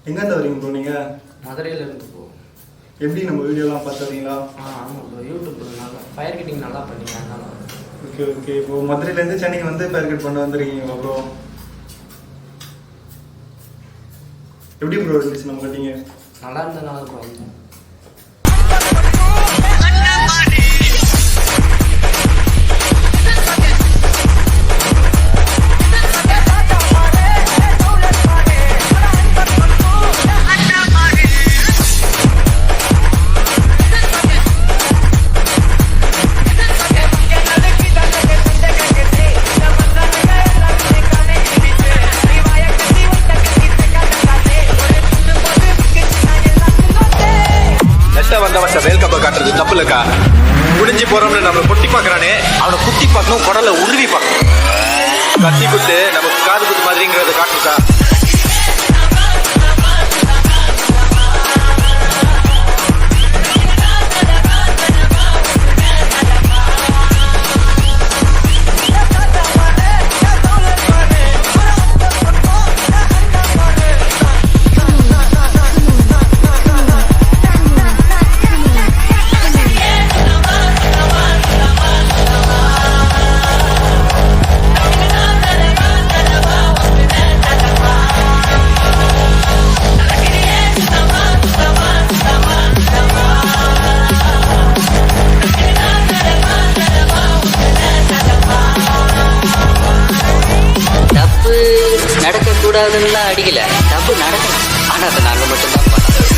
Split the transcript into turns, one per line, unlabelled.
எங்கேருந்து வரீங்க ப்ரோ நீங்கள்?
மதுரையில் இருந்து ப்ரோ.
எப்படி நம்ம வீடியோலாம் பார்த்து வரீங்களா?
ஆமாம் ப்ரோ, யூடியூப்பில் நல்லா ஃபயர் கட்டிங் நல்லா பண்ணீங்க அதனால.
Okay okay. இப்போ மதுரையிலேருந்து சென்னை வந்து ஃபயர் கட் பண்ண வந்துருக்கீங்களா ப்ரோ? எப்படி ப்ரோ இருந்துச்சு நம்ம கட்டிங்க?
நல்லா இருந்ததுனால ப்ரோ.
வந்தவன் வேல்கப்ப காட்டுறது தப்பு இல்லக்கா. குடிஞ்சு போறோம்னு நம்மளை குட்டி பாக்குறானே, அவனை குத்தி பார்க்கணும், குடலை உருவி பார்க்கணும். கத்தி குத்து நமக்கு காது குத்து மாதிரிங்கிறத காட்டுக்கா.
நடக்கக்கூடாதுன்னா அடிக்கல, தப்பு நடக்கணும். ஆனால் அதை நாங்கள் மட்டும்தான் பண்ணோம்.